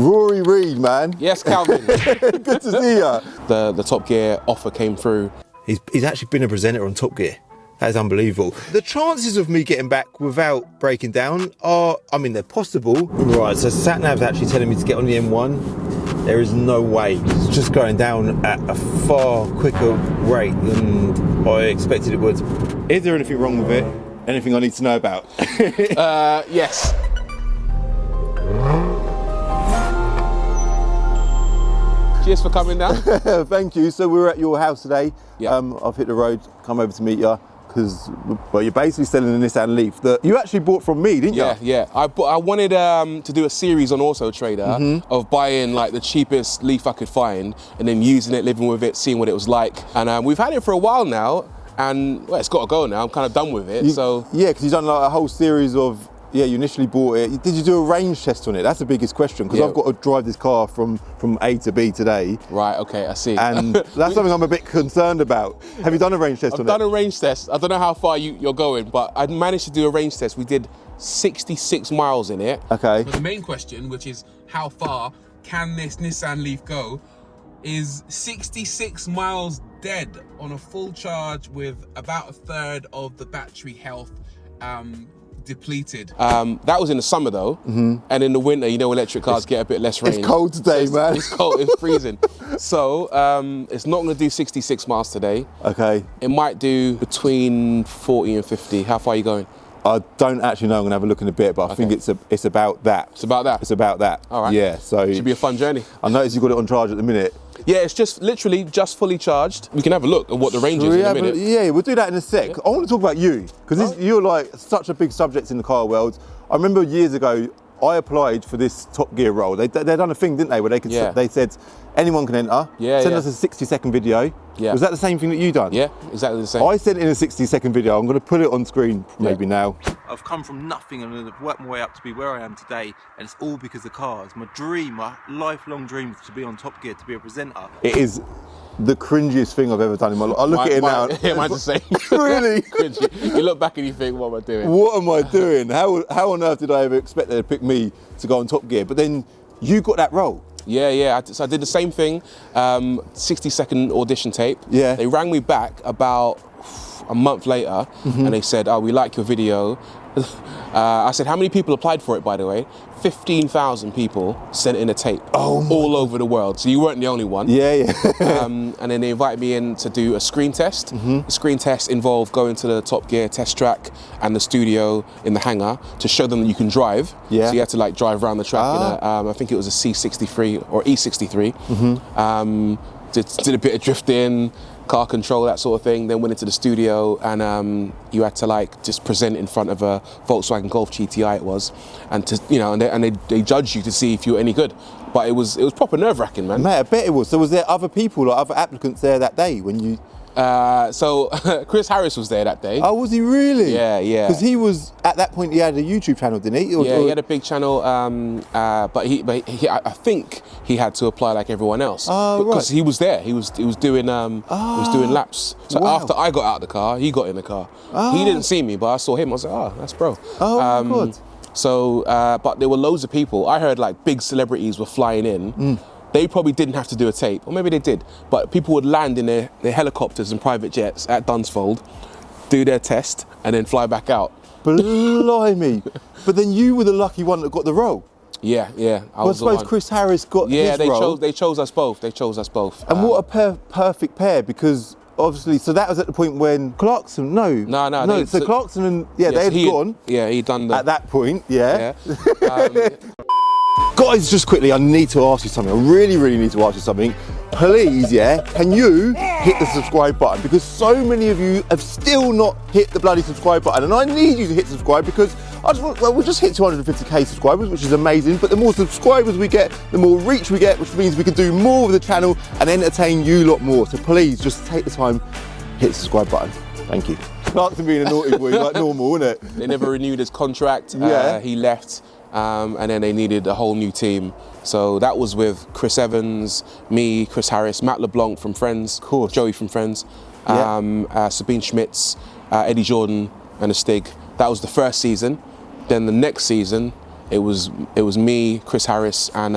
Rory Reid, man. Yes, Calvin. Good to see you. The Top Gear offer came through. He's actually been a presenter on Top Gear. That is unbelievable. The chances of me getting back without breaking down are, I mean, they're possible. Right, so SatNav's actually telling me to get on the M1. There is no way. It's just going down at a far quicker rate than I expected it would. Is there anything wrong with it? Anything I need to know about? Yes. Cheers for coming down. Thank you. So we're at your house today. Yeah. I've hit the road, come over to meet you, because you're basically selling a Nissan Leaf that you actually bought from me, didn't you? Yeah. I wanted to do a series on Auto Trader of buying like the cheapest Leaf I could find and then using it, living with it, seeing what it was like. And we've had it for a while now, and well, it's got to go now. I'm kind of done with it. Yeah, because you've done like a whole series of. Yeah, you initially bought it. Did you do a range test on it? That's the biggest question, because I've got to drive this car from A to B today. Right, okay, I see. And that's something I'm a bit concerned about. Have you done a range test on it? I've done a range test. I don't know how far you're going, but I managed to do a range test. We did 66 miles in it. Okay. But the main question, which is how far can this Nissan Leaf go, is 66 miles dead on a full charge with about a third of the battery health depleted. That was in the summer though, and in the winter, you know, electric cars get a bit less range. It's cold today, man. It's cold, it's freezing. So it's not going to do 66 miles today. Okay. It might do between 40 and 50. How far are you going? I don't actually know. I'm gonna have a look in a bit, but I think it's about that. It's about that? It's about that. All right. Yeah. So Should be a fun journey. I noticed you've got it on charge at the minute. Yeah, it's just literally just fully charged. We can have a look at what the range is in a minute. Yeah, we'll do that in a sec. Yeah. I want to talk about you, because you're like such a big subject in the car world. I remember years ago, I applied for this Top Gear role. They done a thing, didn't they, where they could they said anyone can enter. Send us a 60-second video. Yeah. Was that the same thing that you done? Yeah, exactly the same. I sent in a 60-second video. I'm going to put it on screen maybe now. I've come from nothing and I've worked my way up to be where I am today, and it's all because of cars. My dream, my lifelong dream, was to be on Top Gear, to be a presenter. It is the cringiest thing I've ever done in my life. I look at it now. Yeah, mine's the same. Really? Cringy. You look back and you think, what am I doing? What am I doing? How on earth did I ever expect them to pick me to go on Top Gear? But then you got that role. Yeah. So I did the same thing, 60-second audition tape. Yeah. They rang me back about a month later and they said, oh, we like your video. I said, how many people applied for it, by the way? 15,000 people sent in a tape all over the world. So you weren't the only one. Yeah. And then they invited me in to do a screen test. The screen test involved going to the Top Gear test track and the studio in the hangar to show them that you can drive. Yeah. So you had to like drive around the track in a, I think it was a C63 or E63. Did a bit of drifting, car control, that sort of thing, then went into the studio and you had to like just present in front of a Volkswagen Golf GTI it was, and to, you know, and they judged you to see if you were any good. But it was proper nerve-wracking, man. Mate, I bet it was. So was there other people, like other applicants there that day when you... So Chris Harris was there that day. Oh, was he really? Yeah. Because he was, at that point, he had a YouTube channel, didn't he? He had a big channel, but he I think he had to apply like everyone else. Oh, because right. he was there. He was doing laps. So after I got out of the car, he got in the car. He didn't see me, but I saw him. I was like, oh, that's bro. Oh, my God. So, but there were loads of people. I heard like big celebrities were flying in. They probably didn't have to do a tape, or maybe they did, but people would land in their helicopters and private jets at Dunsfold, do their test, and then fly back out. Blimey. But then you were the lucky one that got the role. Yeah. I suppose Chris Harris got his role. They chose us both. And what a perfect pair, because obviously, so that was at the point when Clarkson, No, so Clarkson and, they had gone. Yeah, he'd done that. At that point, Guys, just quickly, I need to ask you something. I really need to ask you something. Please, can you hit the subscribe button? Because so many of you have still not hit the bloody subscribe button, and I need you to hit subscribe because we just hit 250k subscribers, which is amazing, but the more subscribers we get, the more reach we get, which means we can do more with the channel and entertain you lot more. So please, just take the time, hit the subscribe button. Thank you. Clarkson being a naughty boy, like normal, isn't it? They never renewed his contract. He left. And then they needed a whole new team. So that was with Chris Evans, me, Chris Harris, Matt LeBlanc from Friends, of course. Joey from Friends, Sabine Schmitz, Eddie Jordan and a Stig. That was the first season. Then the next season, it was me, Chris Harris, and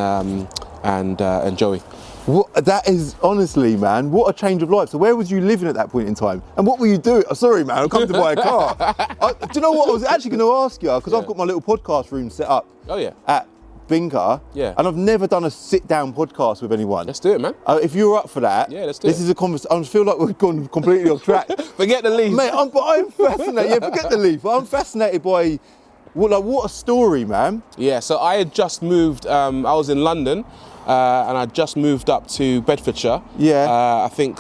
Joey. That is, honestly, man, what a change of life. So where was you living at that point in time? And what were you doing? Oh, sorry, man, I'm coming to buy a car. Do you know what I was actually going to ask you? Because I've got my little podcast room set up at Binker. Yeah. And I've never done a sit-down podcast with anyone. Let's do it, man. If you're up for that, let's do it. This is a conversation. I feel like we've gone completely off track. Forget the Leaf. Mate, I'm fascinated. Yeah, forget the Leaf. I'm fascinated by, what a story, man. Yeah, so I had just moved, I was in London, and I just moved up to Bedfordshire. Yeah. I think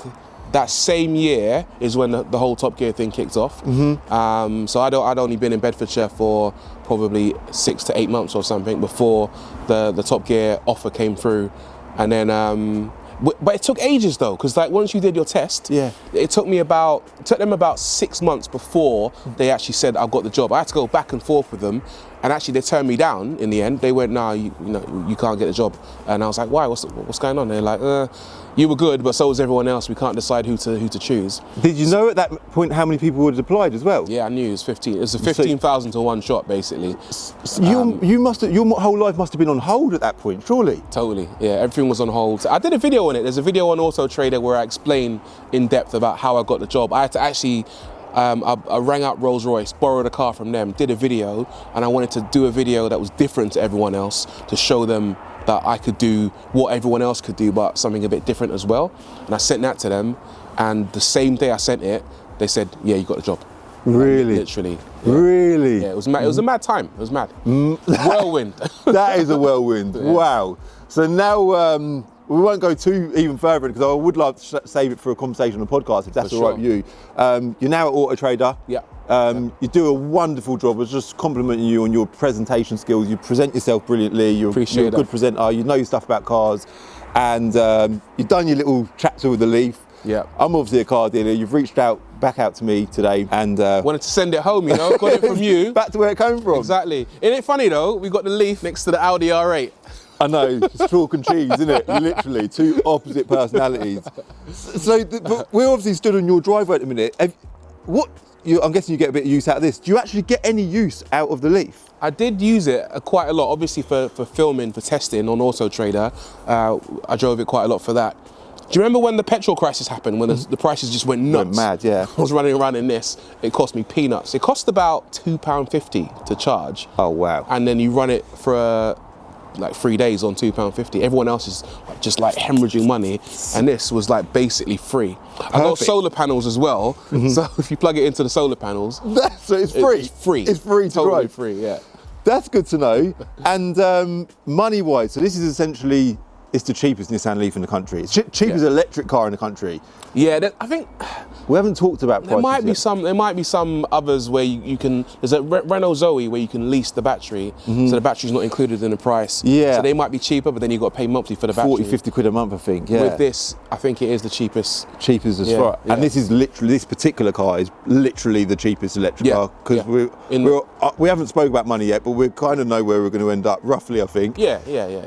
that same year is when the whole Top Gear thing kicked off. So I'd only been in Bedfordshire for probably 6 to 8 months or something before the Top Gear offer came through. And then, but it took ages though, because like once you did your test, it took them about 6 months before they actually said I got the job. I had to go back and forth with them, and actually they turned me down in the end. They went, "No, you can't get the job." And I was like, "Why? What's going on?" They're like, "You were good, but so was everyone else. We can't decide who to choose." Did you know at that point how many people had applied as well? Yeah, I knew it was 15. It was a 15,000 to one shot, basically. Your whole life must have been on hold at that point, surely. Totally, yeah, everything was on hold. I did a video on it. There's a video on Auto Trader where I explain in depth about how I got the job. I had to actually, I rang up Rolls-Royce, borrowed a car from them, did a video, and I wanted to do a video that was different to everyone else to show them that I could do what everyone else could do, but something a bit different as well. And I sent that to them, and the same day I sent it, they said, "Yeah, you got the job." Really? Literally. Yeah. Really? Yeah, it was mad. It was a mad time. It was mad. Whirlwind. That is a whirlwind. Yeah. Wow. So now we won't go too even further because I would love to save it for a conversation on the podcast if that's all right with you. You're now at Auto Trader. Yeah. You do a wonderful job. I was just complimenting you on your presentation skills. You present yourself brilliantly. You're a good presenter. You know your stuff about cars, and you've done your little chapter with the Leaf. Yeah. I'm obviously a car dealer. You've reached back out to me today, and wanted to send it home. Got it from you. Back to where it came from. Exactly. Isn't it funny though? We got the Leaf next to the Audi R8. I know, it's chalk and cheese, isn't it? Literally, two opposite personalities. But we're obviously stood on your driveway at the minute. I'm guessing you get a bit of use out of this. Do you actually get any use out of the Leaf? I did use it quite a lot, obviously for filming, for testing on Auto Trader. I drove it quite a lot for that. Do you remember when the petrol crisis happened, when the prices just went nuts? Went mad, yeah. I was running around in this. It cost me peanuts. It cost about £2.50 to charge. Oh, wow. And then you run it for like 3 days on £2.50. Everyone else is just like hemorrhaging money, and this was like basically free. I got solar panels as well, so if you plug it into the solar panels, so it's free. It's free. It's free to totally drive. Free, yeah. That's good to know. And money-wise, so this is essentially, it's the cheapest Nissan Leaf in the country. It's cheapest electric car in the country. Yeah, I think we haven't talked about prices. There might be some others where you can. There's a Renault Zoe where you can lease the battery, so the battery's not included in the price. Yeah. So they might be cheaper, but then you've got to pay monthly for the battery. 40-50 quid a month, I think. Yeah. With this, I think it is the cheapest. Cheapest as far. Yeah. And this particular car is literally the cheapest electric car, because we haven't spoke about money yet, but we kind of know where we're going to end up roughly, I think. Yeah.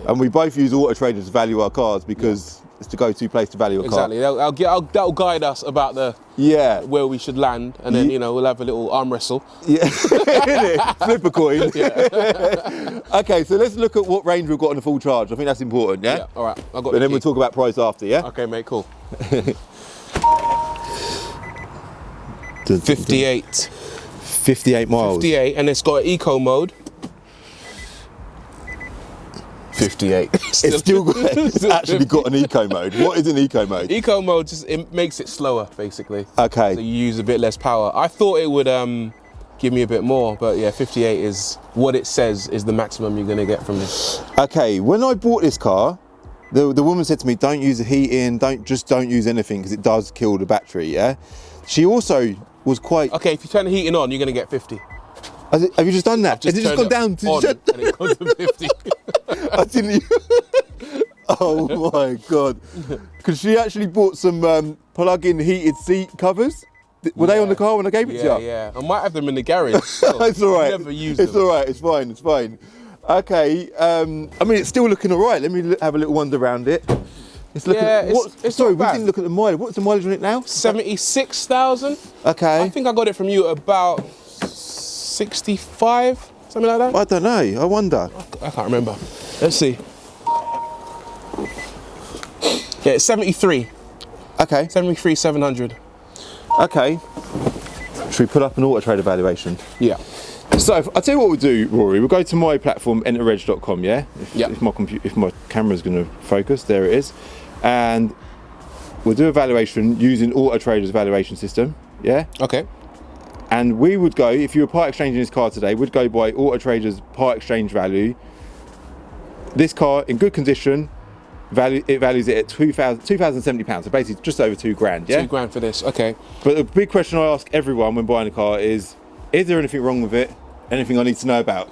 And we both use Auto Trader to value our cars because it's the go-to place to value a car. Exactly. That'll guide us about where we should land, and then we'll have a little arm wrestle. Yeah, flip a coin. Yeah. Okay, so let's look at what range we've got on the full charge. I think that's important. Yeah. All right. I got. And then we'll talk about price after. Yeah. Okay, mate. Cool. 58. 58 miles. 58, and it's got eco mode. 58. It's actually got an eco mode. What is an eco mode? Eco mode it makes it slower, basically. Okay. So you use a bit less power. I thought it would give me a bit more, but yeah, 58 is what it says is the maximum you're going to get from this. Okay, when I bought this car, the woman said to me, don't use the heating, don't use anything because it does kill the battery, yeah? She also was quite... Okay, if you turn the heating on, you're going to get 50. Have you just done that? Has it just gone down to... and it goes to 50. I didn't... Oh my God. Because she actually bought some plug-in heated seat covers. Were they on the car when I gave it to you? Yeah. I might have them in the garage. So It's all right. Never used them. It's all right. It's fine. Okay. I mean, it's still looking all right. Let me have a little wander around it. It's looking. Sorry, we didn't look at the mileage. What's the mileage on it now? 76,000. Okay. I think I got it from you at about 65. Something like that? I don't know. I wonder. I can't remember. Let's see. Yeah, it's 73. Okay. 73,700. Okay. Should we put up an Auto Trader valuation? Yeah. So I'll tell you what we'll do, Rory. We'll go to my platform, enterreg.com, yeah? Yeah. If my camera's going to focus, there it is. And we'll do a valuation using Auto Trader's valuation system, yeah? Okay. And we would go, if you were part exchanging this car today, we'd go by Auto Trader's part exchange value. This car, in good condition, it values it at £2,070, so basically just over £2,000, yeah? £2,000 for this, okay. But the big question I ask everyone when buying a car is there anything wrong with it? Anything I need to know about?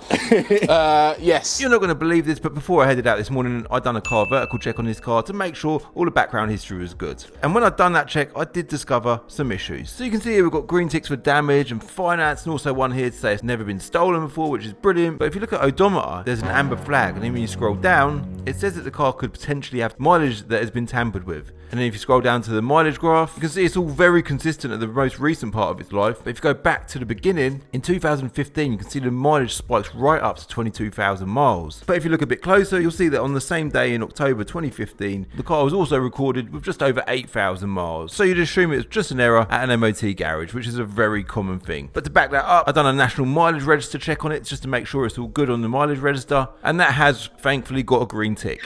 Yes. You're not going to believe this, but before I headed out this morning, I'd done a car vertical check on this car to make sure all the background history was good. And when I'd done that check, I did discover some issues. So you can see here we've got green ticks for damage and finance, and also one here to say it's never been stolen before, which is brilliant. But if you look at odometer, there's an amber flag, and then when you scroll down, it says that the car could potentially have mileage that has been tampered with. And then if you scroll down to the mileage graph, you can see it's all very consistent at the most recent part of its life. But if you go back to the beginning, in 2015, you can see the mileage spikes right up to 22,000 miles. But if you look a bit closer, you'll see that on the same day in October 2015, the car was also recorded with just over 8,000 miles. So you'd assume it was just an error at an MOT garage, which is a very common thing. But to back that up, I've done a national mileage register check on it just to make sure it's all good on the mileage register. And that has thankfully got a green tick.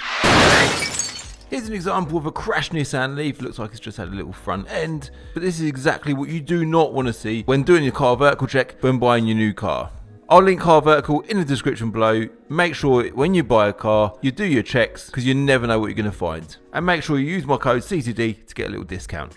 Here's an example of a crashed Nissan Leaf. Looks like it's just had a little front end, but this is exactly what you do not want to see when doing your car vertical check when buying your new car. I'll link Car Vertical in the description below. Make sure when you buy a car, you do your checks because you never know what you're going to find. And make sure you use my code CCD to get a little discount.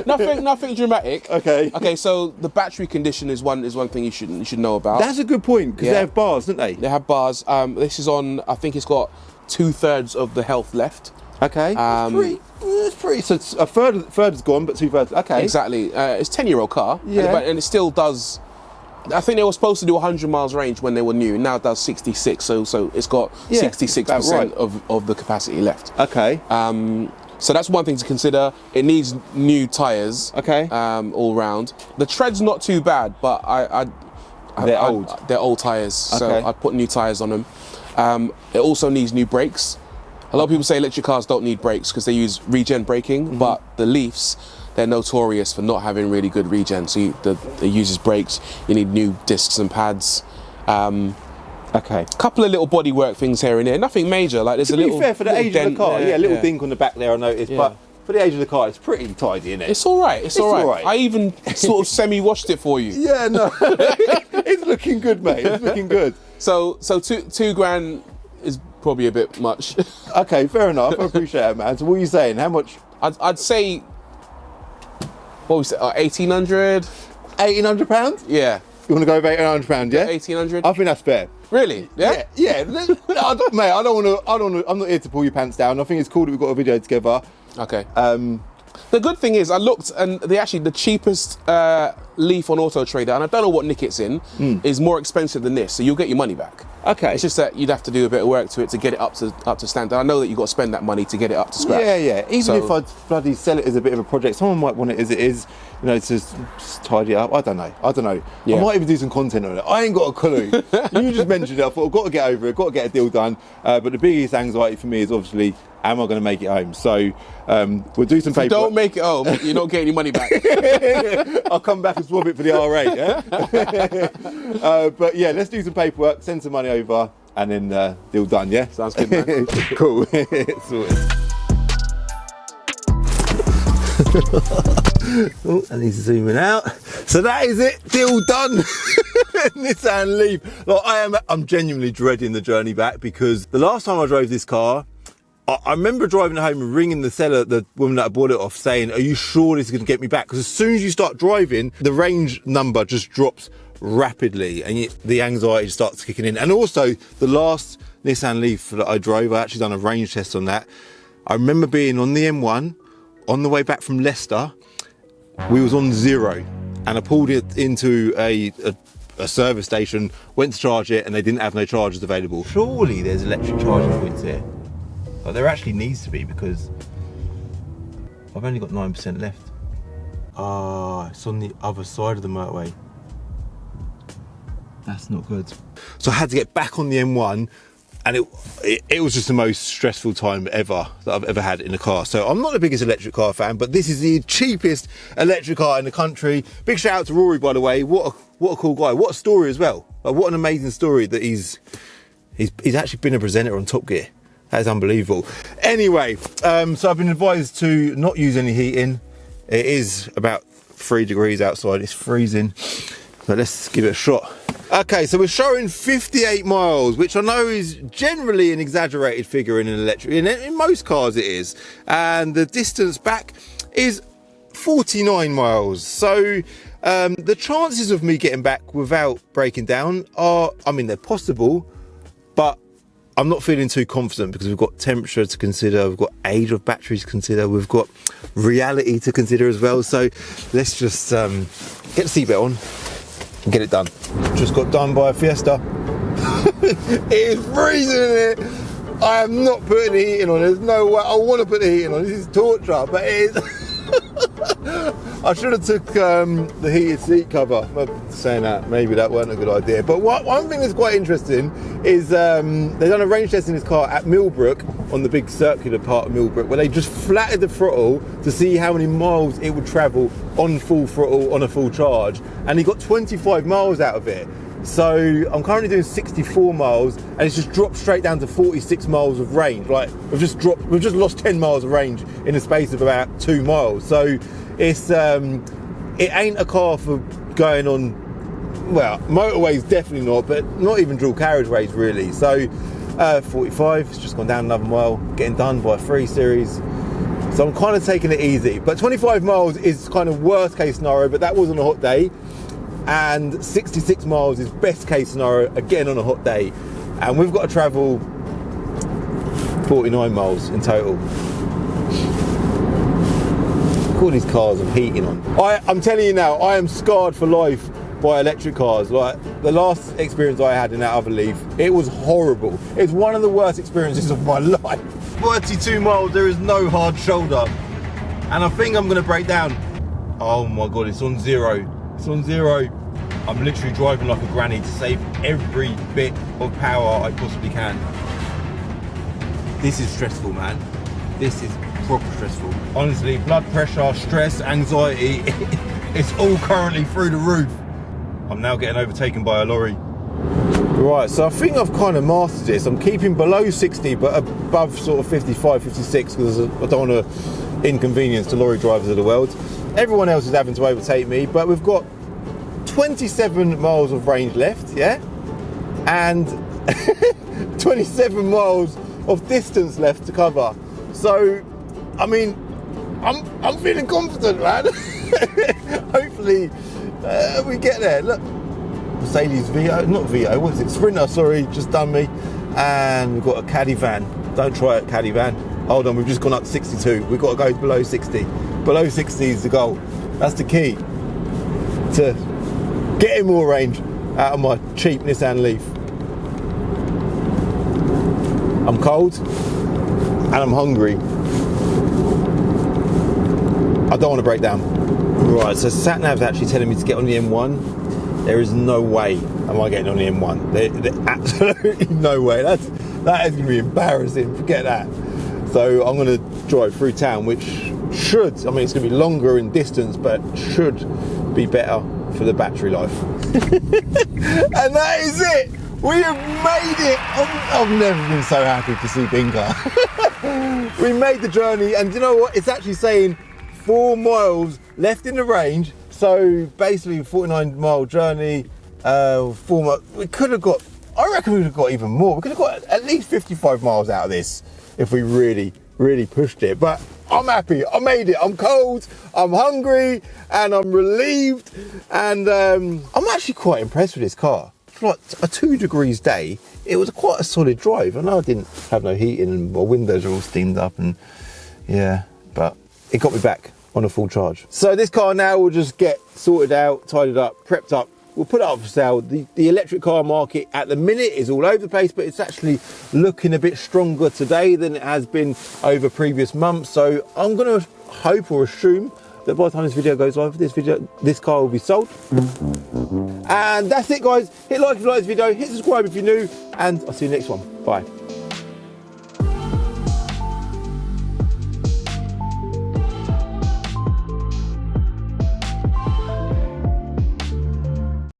Nothing dramatic. Okay. Okay, so the battery condition is one thing you should know about. That's a good point, because Yeah. they have bars, don't they? They have bars. This is on, I think it's got 2/3 of the health left. Okay. It's pretty. So it's a third is gone, but 2/3. Okay. Exactly. It's a 10-year-old car. Yeah. And it still does. I think they were supposed to do 100 miles range when they were new. Now it does 66. So it's got Yeah, 66% about of the capacity left. Okay. So that's one thing to consider. It needs new tyres. Okay. All round. The tread's not too bad, but They're old. They're old tyres. So Okay. I'd put new tyres on them. It also needs new brakes. A lot of people say electric cars don't need brakes because they use regen braking, but the Leafs, they're notorious for not having really good regen. So they uses brakes. You need new discs and pads. Okay. Couple of little bodywork things here and there. Nothing major. Like there's To a be little. fair, for the little age of the dent car, there, yeah, a little dink on the back there I noticed, Yeah. but for the age of the car, it's pretty tidy, isn't it? It's all right. It's all right. all right. I even sort of semi-washed it for you. Yeah, no, it's looking good, mate. It's looking good. So £2,000 is probably a bit much. Okay, fair enough. I appreciate it, man. So what are you saying? How much? I'd say, what we say, 1,800. £1,800? Yeah, You want to go with £1,800? Yeah. 1,800. I think that's fair. Really? Yeah. Yeah. Mate, I don't want to. I'm not here to pull your pants down. I think it's cool that we've got a video together. Okay. The good thing is, I looked, and the cheapest Leaf on Auto Trader, and I don't know what nick it's in, is more expensive than this. So you'll get your money back. Okay. It's just that you'd have to do a bit of work to it to get it up to standard. I know that you've got to spend that money to get it up to scratch. Yeah. Even So- if I bloody sell it as a bit of a project, someone might want it as it is, to just tidy it up. I don't know. Yeah. I might even do some content on it. I ain't got a clue. You just mentioned it. I thought I've got to get over it. Got to get a deal done. But the biggest anxiety for me is obviously, am I going to make it home? So we'll do some paperwork. Don't make it home. You don't get any money back. I'll come back and swap it for the R8. Yeah? But yeah, let's do some paperwork. Send some money over. And then deal done, yeah? Sounds good, man. Cool. Sorted. Oh, I need to zoom in out. So that is it, deal done. Nissan Leaf. Like, I'm genuinely dreading the journey back because the last time I drove this car, I remember driving it home and ringing the seller, the woman that I bought it off, saying, "Are you sure this is going to get me back?" Because as soon as you start driving, the range number just drops rapidly and the anxiety starts kicking in. And also the last Nissan Leaf that I drove, I actually done a range test on that. I remember being on the M1 on the way back from Leicester. We was on 0 and I pulled it into a service station, went to charge it, and they didn't have no chargers available. Surely there's electric charging points here. But there actually needs to be, because I've only got 9% left. Ah, it's on the other side of the motorway. That's not good. So I had to get back on the M1, and it was just the most stressful time ever that I've ever had in a car. So I'm not the biggest electric car fan, but this is the cheapest electric car in the country. Big shout out to Rory, by the way. What a cool guy. What a story as well. Like, what an amazing story that he's actually been a presenter on Top Gear. That is unbelievable. Anyway, so I've been advised to not use any heating. It is about 3 degrees outside. It's freezing. So let's give it a shot. Okay, so we're showing 58 miles, which I know is generally an exaggerated figure in an electric. In most cars it is. And the distance back is 49 miles. So the chances of me getting back without breaking down are, I mean, they're possible, but I'm not feeling too confident because we've got temperature to consider, we've got age of batteries to consider, we've got reality to consider as well. So let's just get the seatbelt on and get it done. Just got done by a Fiesta. It is freezing in here. I am not putting the heating on. There's no way. I want to put the heating on. This is torture, but it is. I should have took the heated seat cover. I'm saying that, maybe that wasn't a good idea. But one thing that's quite interesting is they've done a range test in this car at Millbrook, on the big circular part of Millbrook, where they just flatted the throttle to see how many miles it would travel on full throttle on a full charge, and he got 25 miles out of it. So I'm currently doing 64 miles, and it's just dropped straight down to 46 miles of range. Like, we've just lost 10 miles of range in the space of about 2 miles. So it's it ain't a car for going on, well, motorways definitely not, but not even dual carriageways really. So 45, it's just gone down another mile, getting done by a 3 Series. So I'm kind of taking it easy, but 25 miles is kind of worst case scenario, but that was on a hot day. And 66 miles is best case scenario, again on a hot day. And we've got to travel 49 miles in total. All these cars have heating on. I'm telling you now, I am scarred for life by electric cars. Like, the last experience I had in that other Leaf, it was horrible. It's one of the worst experiences of my life. 32 miles, there is no hard shoulder. And I think I'm gonna break down. Oh my God, it's on zero. It's on zero. I'm literally driving like a granny to save every bit of power I possibly can. This is stressful, man. This is proper stressful. Honestly, blood pressure, stress, anxiety, it's all currently through the roof. I'm now getting overtaken by a lorry. Right, so I think I've kind of mastered this. I'm keeping below 60, but above sort of 55, 56, because I don't want to inconvenience the lorry drivers of the world. Everyone else is having to overtake me, but we've got 27 miles of range left, yeah? And 27 miles of distance left to cover. So, I mean, I'm feeling confident, man. Hopefully, we get there. Look, Mercedes Vito, not Vito, what is it? Sprinter, sorry, just done me. And we've got a caddy van. Don't try a caddy van. Hold on, we've just gone up to 62. We've got to go below 60. Below 60 is the goal. That's the key to getting more range out of my cheap Nissan Leaf. I'm cold and I'm hungry. I don't want to break down. Right, so SatNav's actually telling me to get on the M1. There is no way am I getting on the M1. There's absolutely no way. That is going to be embarrassing. Forget that. So I'm going to drive through town, which should, I mean, it's going to be longer in distance, but should be better for the battery life. And that is it. We have made it. I've never been so happy to see Binker. We made the journey, and you know what? It's actually saying 4 miles left in the range. So basically a 49-mile journey, 4 miles. We could have got, I reckon we would have got even more. We could have got at least 55 miles out of this if we really, really pushed it. But I'm happy, I made it. I'm cold, I'm hungry, and I'm relieved. And I'm actually quite impressed with this car. For like a 2 degrees day, it was quite a solid drive. I know I didn't have no heating and my windows are all steamed up, and yeah, but it got me back on a full charge. So this car now will just get sorted out, tidied up, prepped up. We'll put it up for sale. The electric car market at the minute is all over the place, but it's actually looking a bit stronger today than it has been over previous months. So I'm going to hope or assume that by the time this video goes live, this car will be sold. And that's it, guys. Hit like if you like this video, hit subscribe if you're new, and I'll see you next one. Bye.